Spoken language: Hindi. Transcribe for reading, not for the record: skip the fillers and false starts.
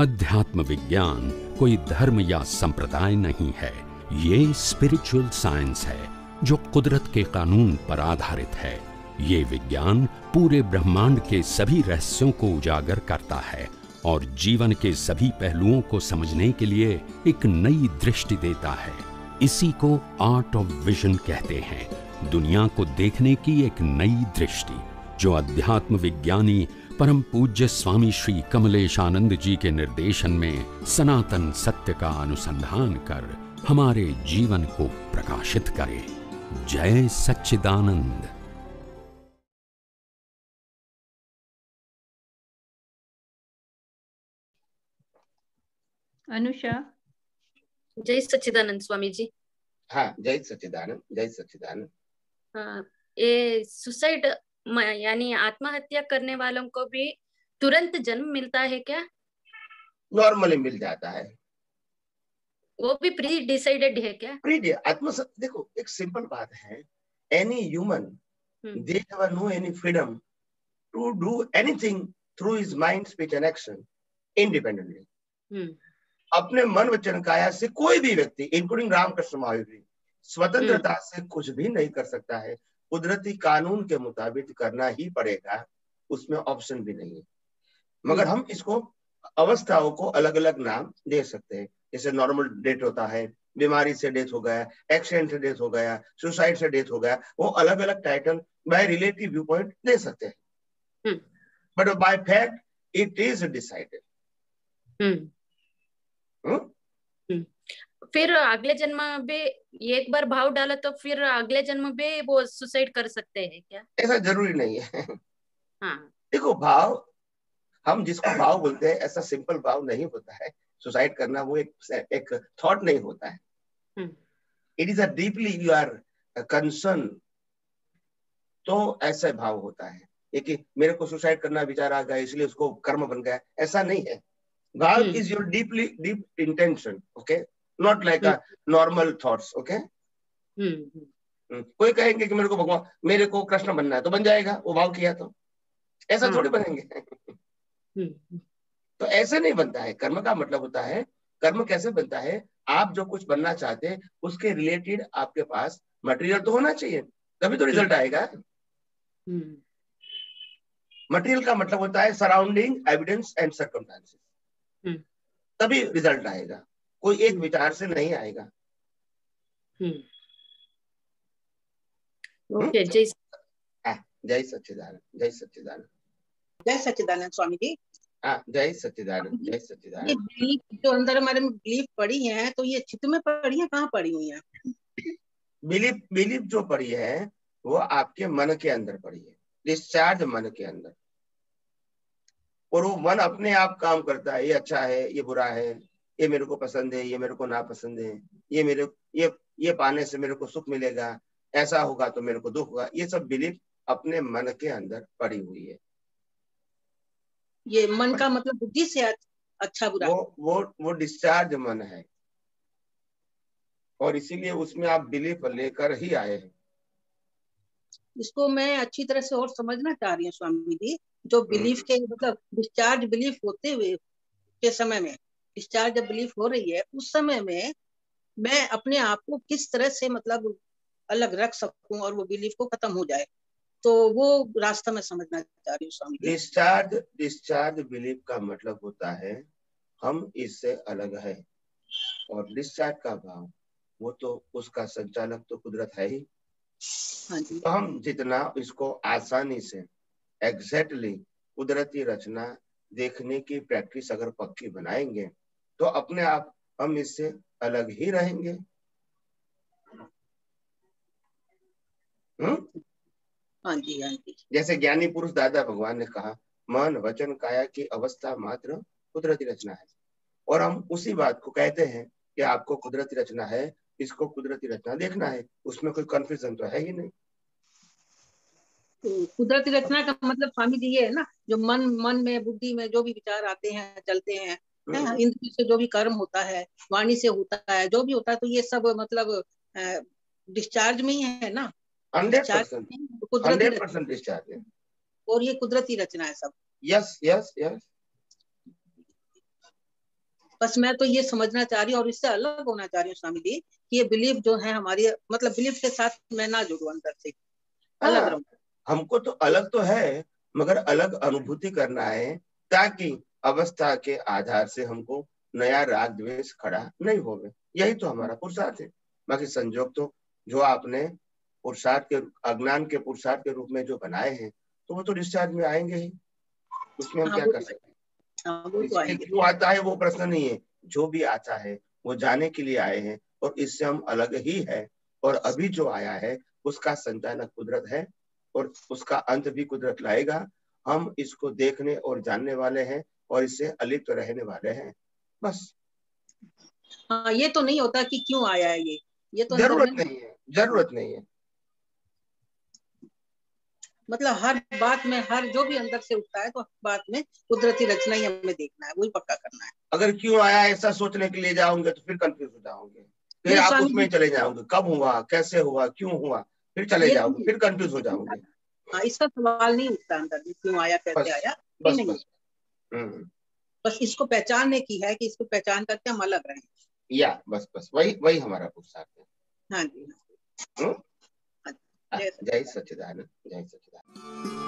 अध्यात्म विज्ञान कोई धर्म या संप्रदाय नहीं है, ये स्पिरिचुअल साइंस है जो कुदरत के कानून पर आधारित है। ये विज्ञान पूरे ब्रह्मांड के सभी रहस्यों को उजागर करता है और जीवन के सभी पहलुओं को समझने के लिए एक नई दृष्टि देता है। इसी को आर्ट ऑफ विजन कहते हैं, दुनिया को देखने की एक नई दृष्टि, जो अध्यात्म विज्ञानी परम पूज्य स्वामी श्री कमलेशानंद जी के निर्देशन में सनातन सत्य का अनुसंधान कर हमारे जीवन को प्रकाशित करे। जय सच्चिदानंद। अनुषा। जय सच्चिदानंद स्वामी जी। हाँ, जय सच्चिदानंद, जय सच्चिदानंद। हाँ, ये सुसाइड यानी आत्महत्या करने वालों को भी तुरंत जन्म मिलता है क्या? नॉर्मली मिल जाता है। वो भी प्री डिसाइडेड है क्या? देखो, एक सिंपल बात है, any human they never know any freedom to do anything through his mind, speech and action independently. अपने मन वचन काया से कोई भी व्यक्ति इंक्लूडिंग रामकृष्ण महावीर स्वतंत्रता से कुछ भी नहीं कर सकता है। कुदरती कानून के मुताबिक करना ही पड़ेगा, उसमें ऑप्शन भी नहीं है। मगर हम इसको अवस्थाओं को अलग अलग नाम दे सकते हैं। जैसे नॉर्मल डेथ होता है, बीमारी से डेथ हो गया, एक्सीडेंट से डेथ हो गया, सुसाइड से डेथ हो गया, वो अलग अलग title by relative viewpoint दे सकते हैं, but by fact it is decided. फिर अगले जन्म में एक बार भाव डाला तो फिर अगले जन्म में वो सुसाइड कर सकते हैं क्या? ऐसा जरूरी नहीं है। हाँ, देखो, भाव हम जिसको भाव बोलते हैं, ऐसा सिंपल भाव नहीं होता है। सुसाइड करना वो एक थॉट नहीं होता है। It is a deeply you are concern, तो ऐसा भाव होता है। कि मेरे को सुसाइड करना विचार आ गया इसलिए उसको कर्म बन गया, ऐसा नहीं है। भाव is your deep intention, okay, not like a normal thoughts, okay. कोई कहेंगे कि मेरे को कृष्ण बनना है तो बन जाएगा, वो भाव किया तो ऐसा थोड़ी बनेंगे। तो ऐसे नहीं बनता है। कर्म का मतलब होता है, कर्म कैसे बनता है, आप जो कुछ बनना चाहते हैं उसके रिलेटेड आपके पास मटेरियल तो होना चाहिए, तभी तो रिजल्ट आएगा। मटेरियल का मतलब होता है सराउंडिंग एविडेंस एंड सर्कमस्टेंसेस, तभी रिजल्ट आएगा, कोई एक विचार से नहीं आएगा। ओके, जय सच्चिदानंद, जय सच्चिदानंद, जय सच्चिदानंद स्वामी जी। हाँ, जय सच्चिदानंद, जय सच्चिदानंद। ये बिलीफ जो अंदर हमारे में बिलीफ पड़ी है, तो ये चित्त में पड़ी है, कहाँ पड़ी हुई है? बिलीफ जो पड़ी है वो आपके मन के अंदर पड़ी है, डिस्चार्ज मन के अंदर। और वो मन अपने आप काम करता है, ये अच्छा है, ये बुरा है, ये मेरे को पसंद है, ये मेरे को नापसंद है, ये पाने से मेरे को सुख मिलेगा, ऐसा होगा तो मेरे को दुख होगा। ये सब बिलीफ अपने मन के अंदर पड़ी हुई है। ये मन का मतलब बुद्धि से अच्छा बुरा, वो डिस्चार्ज मन है, और इसीलिए उसमें आप बिलीफ लेकर ही आए हैं। इसको मैं अच्छी तरह से और समझना चाह रही हूँ स्वामी जी। जो बिलीफ के मतलब डिस्चार्ज बिलीफ होते हुए के समय में, डिस्चार्ज जब बिलीफ हो रही है उस समय में मैं अपने आप को किस तरह से मतलब अलग रख सकूं और वो बिलीफ को खत्म हो जाए, तो वो रास्ता मैं समझना चाह रही हूँ स्वामी जी। डिस्चार्ज बिलीफ का मतलब होता है हम इससे अलग है, और डिस्चार्ज का भाव वो तो उसका संचालक तो कुदरत है ही। हाँ जी। तो हम जितना इसको आसानी से एग्जैक्टली कुदरती रचना देखने की प्रैक्टिस अगर पक्की बनाएंगे तो अपने आप हम इससे अलग ही रहेंगे। हाँ जी, हाँ जी। जैसे ज्ञानी पुरुष दादा भगवान ने कहा, मन वचन काया की अवस्था मात्र कुदरती रचना है, और हम उसी बात को कहते हैं कि आपको कुदरती रचना है, इसको कुदरती रचना देखना है, उसमें कोई कंफ्यूजन तो है ही नहीं। तो कुदरती रचना का मतलब स्वामी जी ये है ना, जो मन में बुद्धि में जो भी विचार आते हैं चलते हैं, इंद्रिय से जो भी कर्म होता है, वाणी से होता है, जो भी होता है, तो ये सब मतलब डिस्चार्ज में ही है ना। 100% डिस्चार्ज है, और ये कुदरती रचना है सब। Yes yes yes. बस मैं तो ये समझना चाह रही हूँ और इससे अलग होना चाह रही हूँ स्वामी जी कि ये बिलीफ जो है हमारी, मतलब बिलीफ के साथ मैं ना जुड़ूं, अंदर से अलग रहूं। हमको तो अलग तो है, मगर अलग अनुभूति करना है, ताकि अवस्था के आधार से हमको नया राग द्वेष खड़ा नहीं होवे। यही तो हमारा पुरुषार्थ है। बाकी संजोग तो जो आपने पुरुषार्थ के, अज्ञान के पुरुषार्थ के रूप में जो बनाए हैं, तो वो तो डिस्चार्ज में आएंगे ही, उसमें हम क्या कर सकते हैं। वो तो इसमें आएंगे। क्यों आता है वो प्रश्न नहीं है, जो भी आता है वो जाने के लिए आए हैं, और इससे हम अलग ही है। और अभी जो आया है उसका संचालक कुदरत है, और उसका अंत भी कुदरत लाएगा। हम इसको देखने और जानने वाले हैं, और इससे अलिप्त रहने वाले हैं, बस। हाँ, ये तो नहीं होता कि क्यों आया है ये तो जरूरत नहीं है, जरूरत नहीं है। मतलब हर बात में, हर जो भी अंदर से उठता है तो हर बात में कुदरती रचना ही हमें देखना है, वही पक्का करना है। अगर क्यों आया ऐसा सोचने के लिए जाओगे तो फिर कंफ्यूज हो जाओगे, फिर नहीं आप स्वामी उसमें जी, चले जाओगे, कब हुआ, कैसे हुआ, क्यों हुआ, फिर चले ये जाओगे, फिर कंफ्यूज हो जाओगे। हाँ, इसका सवाल नहीं उठता अंदर में, क्यों आया, कैसे बस आया, ये बस नहीं। बस। बस इसको पहचानने की है कि इसको पहचान करके हम अलग रहें। या बस बस वही वही हमारा पुरुषार्थ है। हाँ जी, हम्म? हाँ जी। जय सच्चिदानंद, जय सच्चिदानंद।